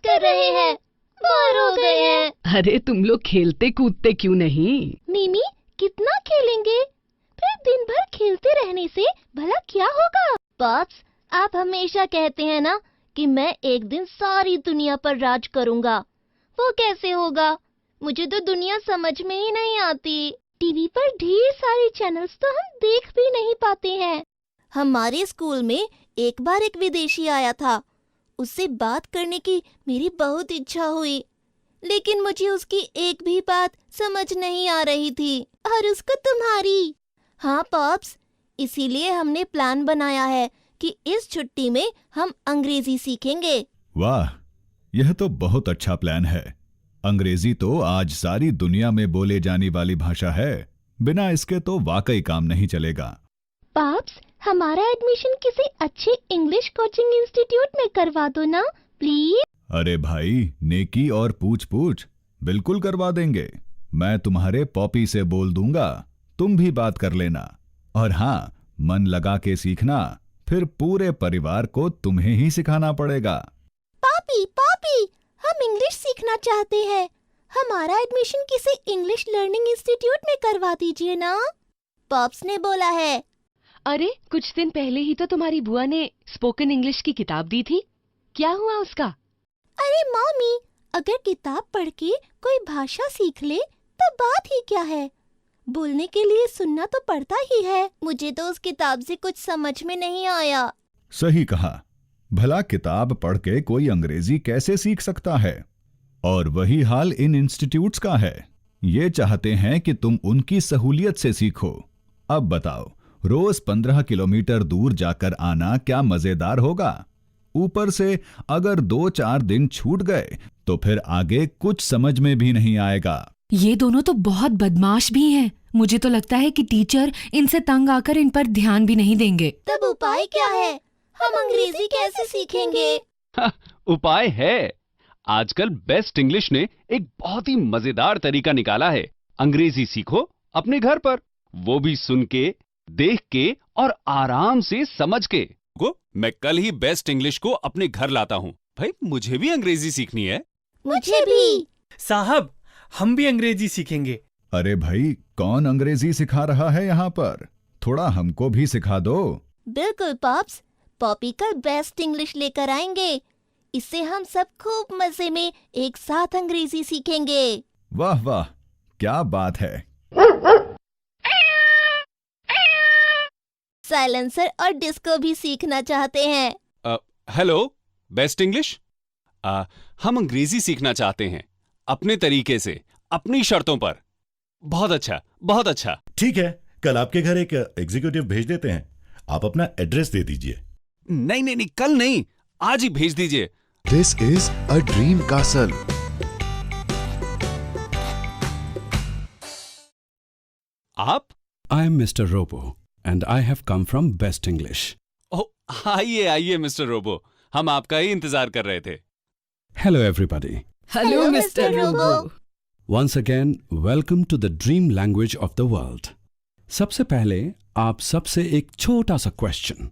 कर रहे हैं, बोर हो गए हैं। अरे तुम लोग खेलते कूदते क्यों नहीं? मिमी, कितना खेलेंगे? फिर दिन भर खेलते रहने से भला क्या होगा? पॉप्स, आप हमेशा कहते हैं ना कि मैं एक दिन सारी दुनिया पर राज करूंगा। वो कैसे होगा? मुझे तो दुनिया समझ में ही नहीं आती। टीवी पर ढेर सारे चैनल्स तो हम देख भी नहीं पाते हैं। हमारे स्कूल में एक बार एक विदेशी आया था। उससे बात करने की मेरी बहुत इच्छा हुई, लेकिन मुझे उसकी एक भी बात समझ नहीं आ रही थी, और उसको तुम्हारी। हाँ पॉप्स, इसीलिए हमने प्लान बनाया है कि इस छुट्टी में हम अंग्रेजी सीखेंगे। वाह, यह तो बहुत अच्छा प्लान है। अंग्रेजी तो आज सारी दुनिया में बोले जाने वाली भाषा है। बिना इसके तो वाकई काम नहीं चलेगा। पॉप्स, हमारा एडमिशन किसी अच्छे इंग्लिश कोचिंग इंस्टीट्यूट में करवा दो ना प्लीज। अरे भाई, नेकी और पूछ पूछ बिल्कुल करवा देंगे। मैं तुम्हारे पॉपी से बोल दूंगा, तुम भी बात कर लेना। और हाँ, मन लगा के सीखना, फिर पूरे परिवार को तुम्हें ही सिखाना पड़ेगा। पापी, पापी, हम इंग्लिश सीखना चाहते हैं। हमारा एडमिशन किसी इंग्लिश लर्निंग इंस्टीट्यूट में करवा दीजिए ना, पॉप्स ने बोला है। अरे कुछ दिन पहले ही तो तुम्हारी बुआ ने स्पोकन इंग्लिश की किताब दी थी, क्या हुआ उसका? अरे मम्मी, अगर किताब पढ़ के कोई भाषा सीख ले तो बात ही क्या है? बोलने के लिए सुनना तो पड़ता ही है। मुझे तो उस किताब से कुछ समझ में नहीं आया। सही कहा। भला किताब पढ़ के कोई अंग्रेजी कैसे सीख सकता है? और वही हाल इन इंस्टीट्यूट्स का है। ये चाहते हैं कि तुम उनकी सहूलियत से सीखो। अब बताओ, रोज 15 किलोमीटर दूर जाकर आना क्या मजेदार होगा? ऊपर से अगर 2-4 दिन छूट गए तो फिर आगे कुछ समझ में भी नहीं आएगा। ये दोनों तो बहुत बदमाश भी हैं। मुझे तो लगता है कि टीचर इनसे तंग आकर इन पर ध्यान भी नहीं देंगे। तब उपाय क्या है? हम अंग्रेजी कैसे सीखेंगे? उपाय है। आजकल बेस्ट इंग्लिश ने एक बहुत ही मजेदार तरीका निकाला है। अंग्रेजी सीखो अपने घर पर, वो भी सुन के, देख के और आराम से समझ के। मैं कल ही बेस्ट इंग्लिश को अपने घर लाता हूँ। भाई, मुझे भी अंग्रेजी सीखनी है। मुझे भी। साहब, हम भी अंग्रेजी सीखेंगे। अरे भाई, कौन अंग्रेजी सिखा रहा है यहाँ पर? थोड़ा हमको भी सिखा दो। बिल्कुल पॉप्स, पॉपी कल बेस्ट इंग्लिश लेकर आएंगे। इससे हम सब खूब मजे में एक साथ अंग्रेजी सीखेंगे। वाह वाह, क्या बात है। साइलेंसर और डिस्को भी सीखना चाहते हैं। हेलो बेस्ट इंग्लिश, हम अंग्रेजी सीखना चाहते हैं अपने तरीके से, अपनी शर्तों पर। बहुत अच्छा, बहुत अच्छा। ठीक है, कल आपके घर एक एग्जीक्यूटिव भेज देते हैं। आप अपना एड्रेस दे दीजिए। नहीं नहीं नहीं, कल नहीं, आज ही भेज दीजिए। This is a dream castle. आप? I am Mr. Robo and I have come from Best English. ओह, आइए आइए मिस्टर रोबो, हम आपका ही इंतजार कर रहे थे। Hello everybody. Hello mister Robo. Once again, welcome to the dream language of the world. सबसे पहले आप सबसे एक छोटा सा क्वेश्चन।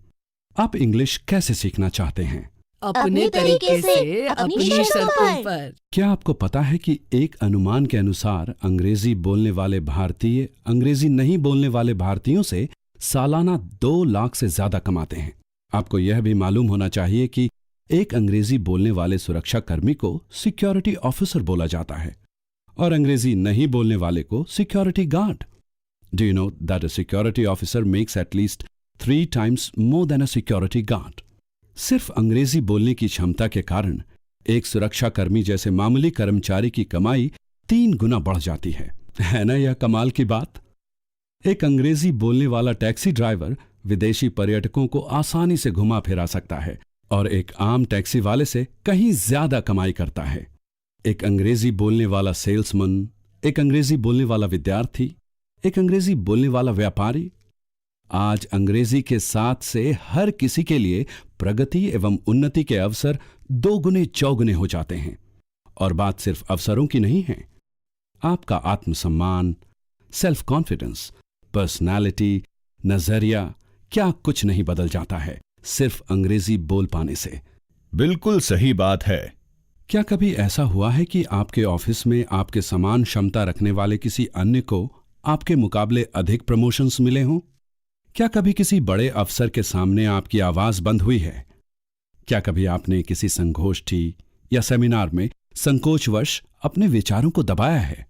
आप इंग्लिश कैसे सीखना चाहते हैं? अपने तरीके से, अपनी शर्तों पर। क्या आपको पता है कि एक अनुमान के अनुसार अंग्रेजी बोलने वाले भारतीय अंग्रेजी नहीं बोलने वाले भारतीयों से सालाना 2 लाख से ज्यादा कमाते हैं? आपको यह भी मालूम होना चाहिए कि एक अंग्रेजी बोलने वाले सुरक्षा कर्मी को सिक्योरिटी ऑफिसर बोला जाता है और अंग्रेजी नहीं बोलने वाले को security guard. Do you know that a security officer makes at least 3 times more than a security guard? सिर्फ अंग्रेजी बोलने की क्षमता के कारण एक सुरक्षा कर्मी जैसे मामूली कर्मचारी की कमाई 3 गुना बढ़ जाती है ना यह कमाल की बात? एक अंग्रेजी बोलने वाला टैक्सी ड्राइवर विदेशी पर्यटकों को आसानी से घुमा फिरा सकता है और एक आम टैक्सी वाले से कहीं ज्यादा कमाई करता है। एक अंग्रेजी बोलने वाला सेल्समैन, एक अंग्रेजी बोलने वाला विद्यार्थी, एक अंग्रेजी बोलने वाला व्यापारी, आज अंग्रेजी के साथ से हर किसी के लिए प्रगति एवं उन्नति के अवसर 2 गुने 4 गुने हो जाते हैं। और बात सिर्फ अवसरों की नहीं है, आपका आत्मसम्मान, सेल्फ कॉन्फिडेंस, पर्सनालिटी, नजरिया, क्या कुछ नहीं बदल जाता है सिर्फ अंग्रेजी बोल पाने से। बिल्कुल सही बात है। क्या कभी ऐसा हुआ है कि आपके ऑफिस में आपके समान क्षमता रखने वाले किसी अन्य को आपके मुकाबले अधिक प्रमोशंस मिले हों? क्या कभी किसी बड़े अफसर के सामने आपकी आवाज बंद हुई है? क्या कभी आपने किसी संगोष्ठी या सेमिनार में संकोचवश अपने विचारों को दबाया है?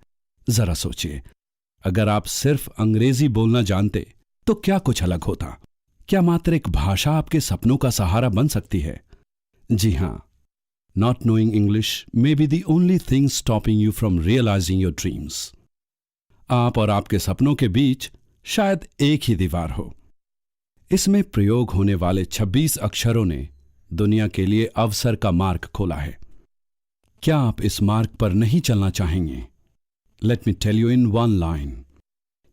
जरा सोचिए, अगर आप सिर्फ अंग्रेजी बोलना जानते तो क्या कुछ अलग होता? क्या मात्र एक भाषा आपके सपनों का सहारा बन सकती है? जी हां, not knowing English may be the only thing stopping you from realising your dreams. आप और आपके सपनों के बीच शायद एक ही दीवार हो। इसमें प्रयोग होने वाले 26 अक्षरों ने दुनिया के लिए अवसर का मार्ग खोला है। क्या आप इस मार्ग पर नहीं चलना चाहेंगे? Let me tell you in one line,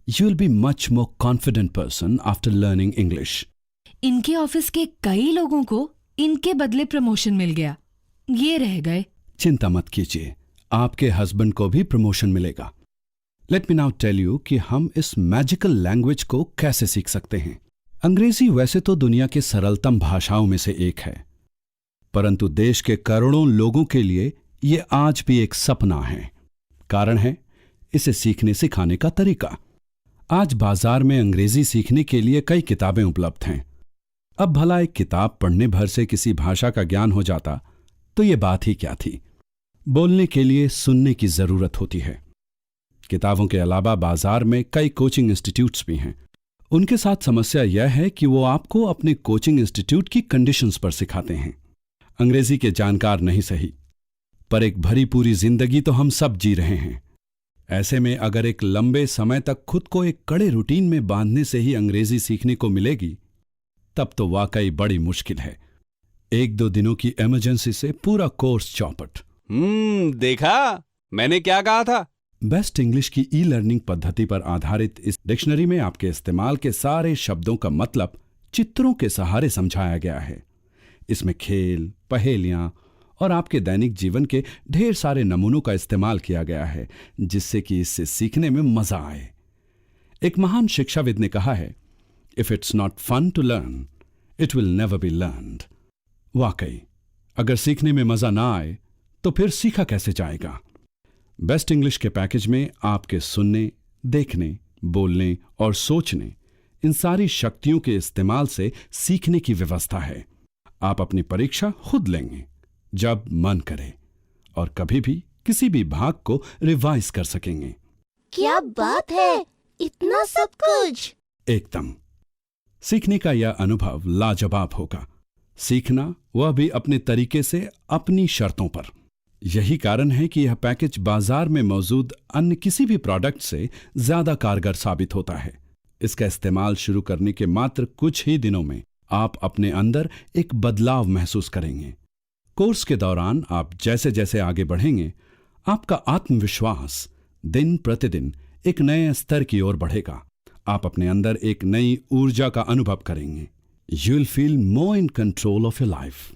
you will be much more confident person after learning English. इनके ऑफिस के कई लोगों को इनके बदले प्रमोशन मिल गया, ये रह गए। चिंता मत कीजिए, आपके हस्बैंड को भी प्रमोशन मिलेगा। Let me now tell you कि हम इस मैजिकल लैंग्वेज को कैसे सीख सकते हैं। अंग्रेजी वैसे तो दुनिया के सरलतम भाषाओं में से एक है, परंतु देश के करोड़ों लोगों के लिए ये आज भी एक सपना है। कारण है इसे सीखने सिखाने का तरीका। आज बाजार में अंग्रेजी सीखने के लिए कई किताबें उपलब्ध हैं। अब भला एक किताब पढ़ने भर से किसी भाषा का ज्ञान हो जाता तो ये बात ही क्या थी। बोलने के लिए सुनने की जरूरत होती है। किताबों के अलावा बाजार में कई कोचिंग इंस्टीट्यूट्स भी हैं। उनके साथ समस्या यह है कि वो आपको अपने कोचिंग इंस्टीट्यूट की कंडीशंस पर सिखाते हैं। अंग्रेजी के जानकार नहीं सही, पर एक भरी पूरी जिंदगी तो हम सब जी रहे हैं। ऐसे में अगर एक लंबे समय तक खुद को एक कड़े रूटीन में बांधने से ही अंग्रेजी सीखने को मिलेगी, तब तो वाकई बड़ी मुश्किल है। 1-2 दिनों की इमरजेंसी से पूरा कोर्स चौपट। देखा मैंने क्या कहा था। बेस्ट इंग्लिश की ई लर्निंग पद्धति पर आधारित इस डिक्शनरी में आपके इस्तेमाल के सारे शब्दों का मतलब चित्रों के सहारे समझाया गया है। इसमें खेल, पहेलियां और आपके दैनिक जीवन के ढेर सारे नमूनों का इस्तेमाल किया गया है, जिससे कि इससे सीखने में मजा आए। एक महान शिक्षाविद ने कहा है, if it's not fun to learn, it will never be learned. वाकई, अगर सीखने में मजा ना आए तो फिर सीखा कैसे जाएगा। बेस्ट इंग्लिश के पैकेज में आपके सुनने, देखने, बोलने और सोचने, इन सारी शक्तियों के इस्तेमाल से सीखने की व्यवस्था है। आप अपनी परीक्षा खुद लेंगे जब मन करे, और कभी भी किसी भी भाग को रिवाइज कर सकेंगे। क्या बात है, इतना सब कुछ। एकदम। सीखने का यह अनुभव लाजवाब होगा। सीखना, वह भी अपने तरीके से, अपनी शर्तों पर। यही कारण है कि यह पैकेज बाजार में मौजूद अन्य किसी भी प्रोडक्ट से ज्यादा कारगर साबित होता है। इसका इस्तेमाल शुरू करने के मात्र कुछ ही दिनों में आप अपने अंदर एक बदलाव महसूस करेंगे। कोर्स के दौरान आप जैसे जैसे आगे बढ़ेंगे, आपका आत्मविश्वास दिन प्रतिदिन एक नए स्तर की ओर बढ़ेगा। आप अपने अंदर एक नई ऊर्जा का अनुभव करेंगे। You will feel more in control of your life.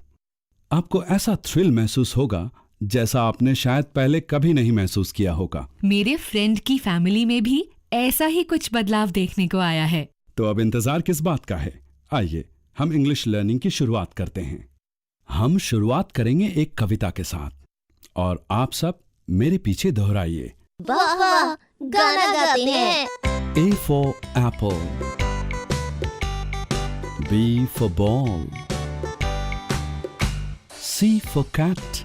आपको ऐसा थ्रिल महसूस होगा जैसा आपने शायद पहले कभी नहीं महसूस किया होगा। मेरे फ्रेंड की फैमिली में भी ऐसा ही कुछ बदलाव देखने को आया है। तो अब इंतजार किस बात का है? आइए हम इंग्लिश लर्निंग की शुरुआत करते हैं। हम शुरुआत करेंगे एक कविता के साथ, और आप सब मेरे पीछे दोहराइए। वाह वाह, गाना गाते हैं। A for apple, B for ball, C for cat,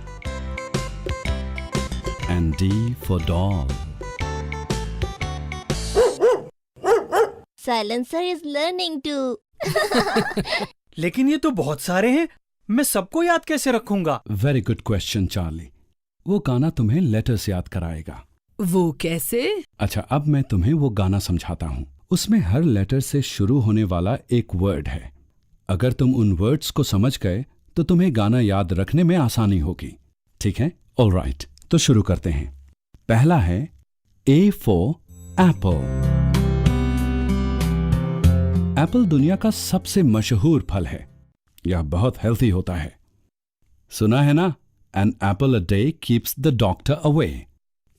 and D for doll. Silencer is learning to. लेकिन ये तो बहुत सारे हैं, मैं सबको याद कैसे रखूंगा? Very good question, Charlie. वो गाना तुम्हें लेटर्स याद कराएगा। वो कैसे? अच्छा, अब मैं तुम्हें वो गाना समझाता हूँ। उसमें हर लेटर से शुरू होने वाला एक वर्ड है। अगर तुम उन वर्ड्स को समझ गए तो तुम्हें गाना याद रखने में आसानी होगी। ठीक है? ऑलराइट, तो शुरू करते हैं। पहला है A for apple। एप्पल दुनिया का सबसे मशहूर फल है। यह बहुत हेल्थी होता है। सुना है ना, an apple a day keeps the doctor away.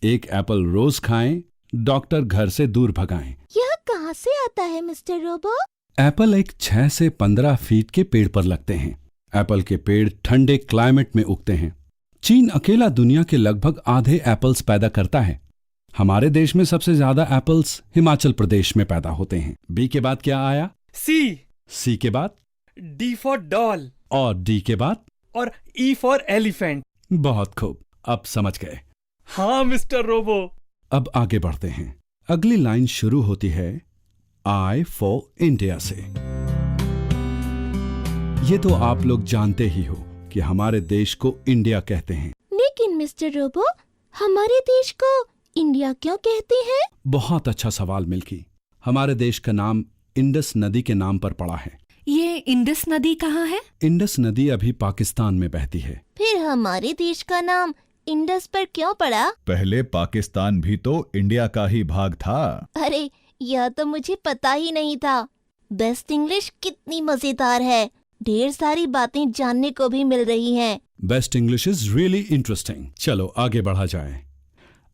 एक एप्पल रोज खाएं, डॉक्टर घर से दूर भगाएं। यह कहाँ से आता है मिस्टर रोबो? एप्पल एक 6 से 15 फीट के पेड़ पर लगते हैं। एप्पल के पेड़ ठंडे क्लाइमेट में उगते हैं। चीन अकेला दुनिया के लगभग आधे एप्पल्स पैदा करता है। हमारे देश में सबसे ज्यादा एप्पल्स हिमाचल प्रदेश में पैदा होते हैं। बी के बाद क्या आया? सी। सी के बाद? D for doll. और डी के बाद? और ई फॉर एलिफेंट। बहुत खूब, अब समझ गए। हाँ मिस्टर रोबो। अब आगे बढ़ते हैं। अगली लाइन शुरू होती है आई फॉर इंडिया से। ये तो आप लोग जानते ही हो कि हमारे देश को इंडिया कहते हैं। लेकिन मिस्टर रोबो, हमारे देश को इंडिया क्यों कहते हैं? बहुत अच्छा सवाल मिल्की। हमारे देश का नाम इंडस नदी के नाम पर पड़ा है। ये इंडस नदी कहाँ है? इंडस नदी अभी पाकिस्तान में बहती है। फिर हमारे देश का नाम इंडस पर क्यों पड़ा? पहले पाकिस्तान भी तो इंडिया का ही भाग था। अरे, यह तो मुझे पता ही नहीं था। बेस्ट इंग्लिश कितनी मजेदार है, ढेर सारी बातें जानने को भी मिल रही हैं। Best English is really interesting. चलो आगे बढ़ा जाए।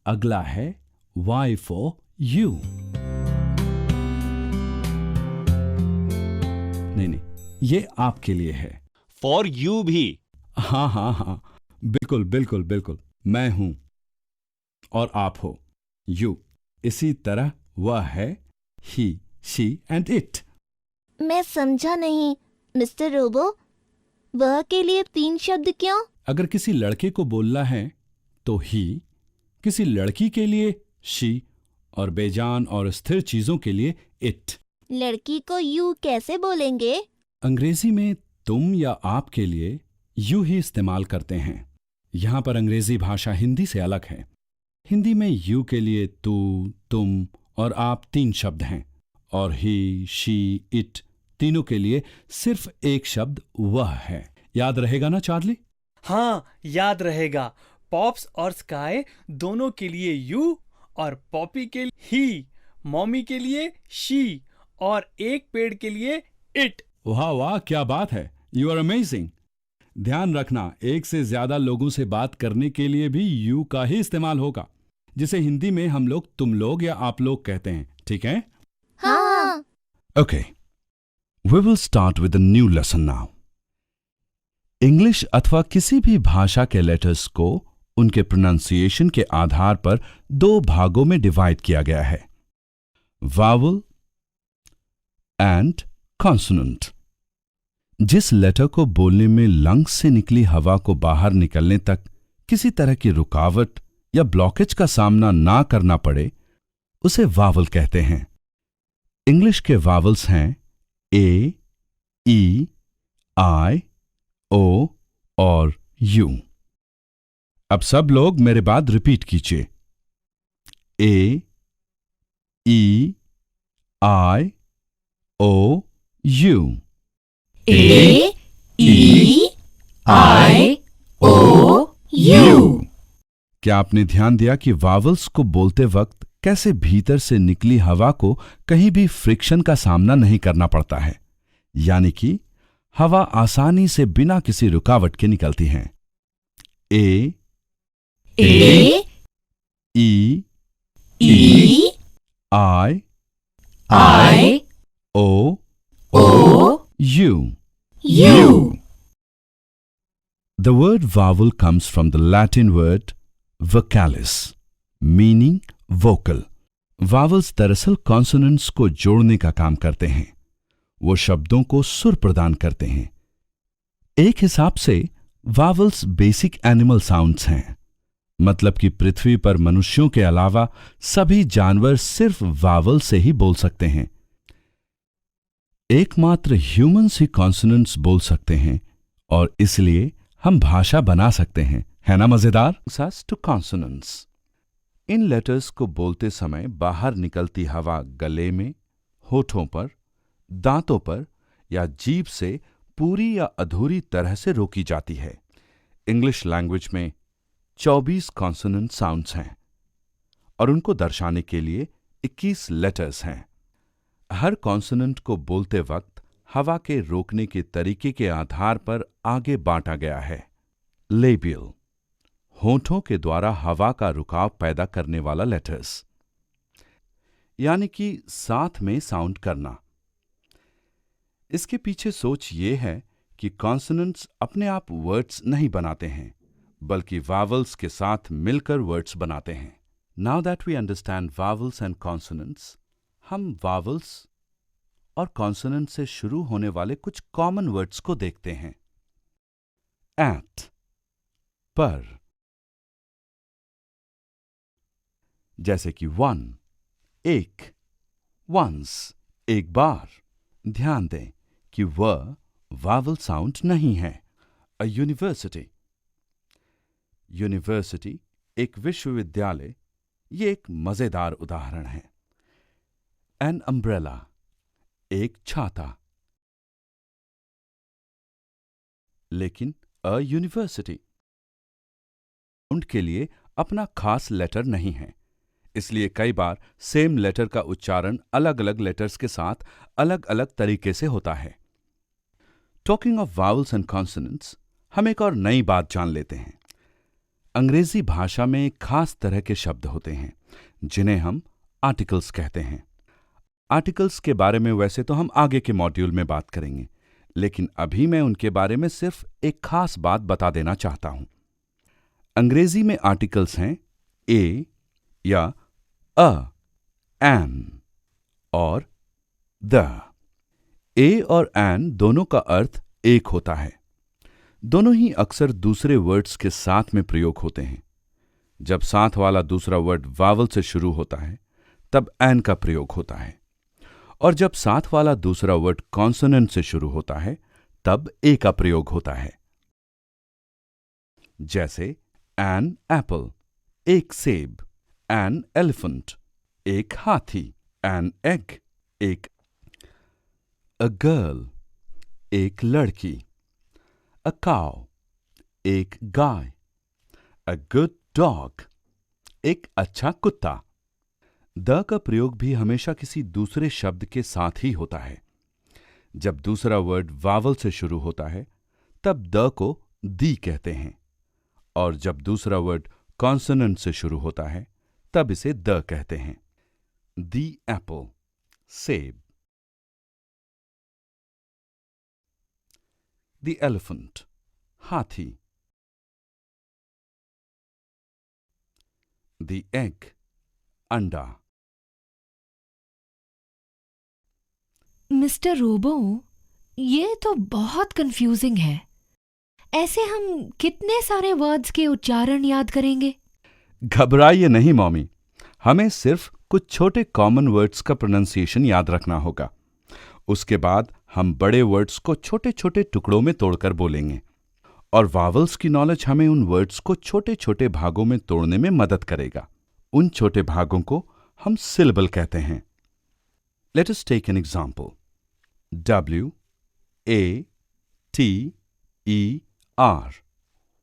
अगला है वाई फॉर यू। नहीं, ये आपके लिए है। फॉर यू भी। हाँ हाँ हाँ, बिल्कुल बिल्कुल बिल्कुल। मैं हूं और आप हो, यू। इसी तरह वह है ही, शी एंड इट। मैं समझा नहीं मिस्टर रोबो, वह के लिए 3 शब्द क्यों? अगर किसी लड़के को बोलना है तो ही, किसी लड़की के लिए शी और बेजान और स्थिर चीजों के लिए इट। लड़की को यू कैसे बोलेंगे? अंग्रेजी में तुम या आप के लिए यू ही इस्तेमाल करते हैं। यहां पर अंग्रेजी भाषा हिंदी से अलग है। हिंदी में यू के लिए तू, तुम और आप 3 शब्द हैं, और ही, शी, इट तीनों के लिए सिर्फ एक शब्द वह है। याद रहेगा ना चार्ली? हाँ, याद रहेगा। पॉप्स और स्काई दोनों के लिए यू और पॉपी के लिए ही, मॉमी के लिए शी और एक पेड़ के लिए इट। वाह वाह, क्या बात है। You are amazing. ध्यान रखना, एक से ज्यादा लोगों से बात करने के लिए भी यू का ही इस्तेमाल होगा, जिसे हिंदी में हम लोग तुम लोग या आप लोग कहते हैं। ठीक है? हाँ। Okay, we will start with a new lesson now. English अथवा किसी भी भाषा के लेटर्स को उनके प्रोनाउंसिएशन के आधार पर 2 भागों में डिवाइड किया गया है, वावल एंड कॉन्सोनेंट। जिस लेटर को बोलने में लंग्स से निकली हवा को बाहर निकलने तक किसी तरह की रुकावट या ब्लॉकेज का सामना ना करना पड़े, उसे वावल कहते हैं। इंग्लिश के वावल्स हैं ए, ई, आई, ओ और यू। अब सब लोग मेरे बाद रिपीट कीजिए। A, E, I, O, U. A, E, I, O, U. क्या आपने ध्यान दिया कि वावल्स को बोलते वक्त कैसे भीतर से निकली हवा को कहीं भी फ्रिक्शन का सामना नहीं करना पड़ता है, यानी हवा आसानी से बिना किसी रुकावट के निकलती है। A, A, E, E, I, I, O, O, U. U. The word vowel comes from the Latin word vocalis, meaning vocal. Vowels दरअसल कॉन्सोनेंट्स को जोड़ने का काम करते हैं। वो शब्दों को सुर प्रदान करते हैं। एक हिसाब से वावल्स बेसिक एनिमल साउंड्स हैं, मतलब कि पृथ्वी पर मनुष्यों के अलावा सभी जानवर सिर्फ वावल से ही बोल सकते हैं। एकमात्र ह्यूमंस ही कॉन्सोनेंट्स बोल सकते हैं और इसलिए हम भाषा बना सकते हैं। है ना मजेदार? To consonants. इन लेटर्स को बोलते समय बाहर निकलती हवा गले में, होठों पर, दांतों पर या जीभ से पूरी या अधूरी तरह से रोकी जाती है। इंग्लिश लैंग्वेज में 24 कॉन्सोनेंट साउंड्स हैं और उनको दर्शाने के लिए 21 लेटर्स हैं। हर कॉन्सोनेंट को बोलते वक्त हवा के रोकने के तरीके के आधार पर आगे बांटा गया है। लेबियल, होठों के द्वारा हवा का रुकाव पैदा करने वाला लेटर्स, यानी कि साथ में साउंड करना। इसके पीछे सोच ये है कि कॉन्सोनेंट्स अपने आप वर्ड्स नहीं बनाते हैं, बल्कि वावल्स के साथ मिलकर वर्ड्स बनाते हैं। Now that we understand vowels and consonants, हम वावल्स और कॉन्सोनेंट से शुरू होने वाले कुछ कॉमन वर्ड्स को देखते हैं। एट, पर, जैसे कि वन, एक, वंस, एक बार। ध्यान दें कि वह वावल साउंड नहीं है। अ यूनिवर्सिटी, यूनिवर्सिटी एक विश्वविद्यालय, ये एक मजेदार उदाहरण है। एन अम्ब्रेला, एक छाता। लेकिन अ यूनिवर्सिटी साउंड के लिए अपना खास लेटर नहीं है, इसलिए कई बार सेम लेटर का उच्चारण अलग अलग लेटर्स के साथ अलग अलग तरीके से होता है। Talking of vowels and consonants, हम एक और नई बात जान लेते हैं। अंग्रेजी भाषा में एक खास तरह के शब्द होते हैं जिन्हें हम आर्टिकल्स कहते हैं। आर्टिकल्स के बारे में वैसे तो हम आगे के मॉड्यूल में बात करेंगे, लेकिन अभी मैं उनके बारे में सिर्फ एक खास बात बता देना चाहता हूं। अंग्रेजी में आर्टिकल्स हैं ए या अ, एन और द। ए और एन दोनों का अर्थ एक होता है। दोनों ही अक्सर दूसरे वर्ड्स के साथ में प्रयोग होते हैं। जब साथ वाला दूसरा वर्ड वावल से शुरू होता है तब एन का प्रयोग होता है, और जब साथ वाला दूसरा वर्ड कॉन्सोनेंट से शुरू होता है तब ए का प्रयोग होता है। जैसे एन एप्पल, एक सेब। एन एलिफेंट, एक हाथी। एन एग, एक। अ गर्ल, एक लड़की। अ काउ, एक गाय। अ गुड डॉग, एक अच्छा कुत्ता। द का प्रयोग भी हमेशा किसी दूसरे शब्द के साथ ही होता है। जब दूसरा वर्ड वावल से शुरू होता है तब द को दी कहते हैं, और जब दूसरा वर्ड कॉन्सोनेंट से शुरू होता है तब इसे द कहते हैं। दी एप्पल, सेब। द एलिफेंट, हाथी। द एग, अंडा। मिस्टर रोबो, ये तो बहुत कंफ्यूजिंग है। ऐसे हम कितने सारे वर्ड्स के उच्चारण याद करेंगे? घबराइए नहीं मॉमी, हमें सिर्फ कुछ छोटे कॉमन वर्ड्स का प्रोनाउंसिएशन याद रखना होगा। उसके बाद हम बड़े वर्ड्स को छोटे छोटे टुकड़ों में तोड़कर बोलेंगे, और वावल्स की नॉलेज हमें उन वर्ड्स को छोटे छोटे भागों में तोड़ने में मदद करेगा। उन छोटे भागों को हम सिलेबल कहते हैं। Let us take an example. W A T E R,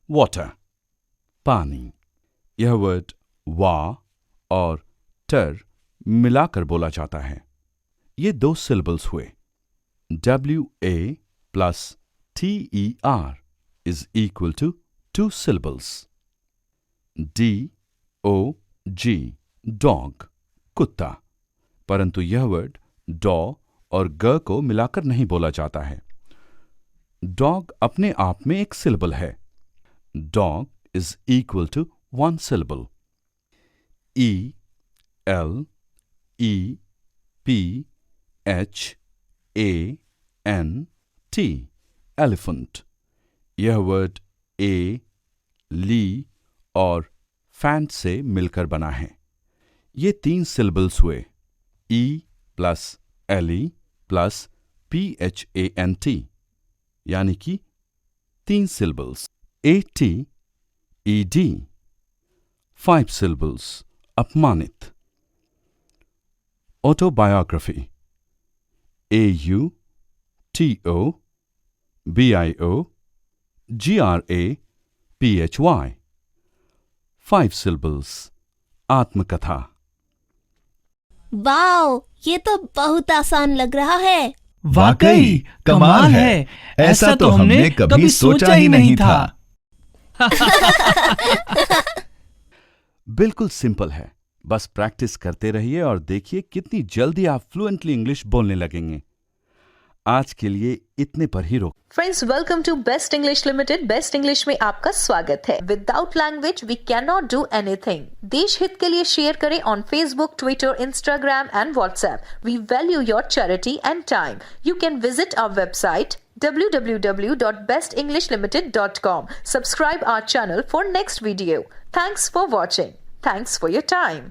water, पानी। यह वर्ड वा और टर मिलाकर बोला जाता है। ये दो सिलेबल्स हुए। WA plus TER is equal to 2 syllables. DOG, dog, कुत्ता। परंतु यह वर्ड डॉ और ग को मिलाकर नहीं बोला जाता है। डॉग अपने आप में एक सिलेबल है। Dog is equal to 1 syllable. E L E P H A N T, elephant. यह वर्ड ए, ली और फैंट से मिलकर बना है। ये 3 सिलेबल्स हुए। E plus LE plus PHANT, यानी कि 3 सिलेबल्स। AT ED, 5 syllables, अपमानित। Autobiography, AUTO BIO GRAPHY, 5 syllables, आत्मकथा। वाओ, ये तो बहुत आसान लग रहा है। वाकई कमाल है। ऐसा तो हमने कभी सोचा ही नहीं था। बिल्कुल सिंपल है, बस प्रैक्टिस करते रहिए और देखिए कितनी जल्दी आप फ्लुएंटली इंग्लिश बोलने लगेंगे। आज के लिए इतने पर ही रोक। Friends, welcome to best English limited. Best English में आपका स्वागत है। Without language we can not do anything. देश हित के लिए शेयर करें on Facebook, Twitter, Instagram and WhatsApp. We value your charity and time. You can visit our website www.bestinglishlimited.com. Subscribe our channel for next video. Thanks for watching. Thanks for your time.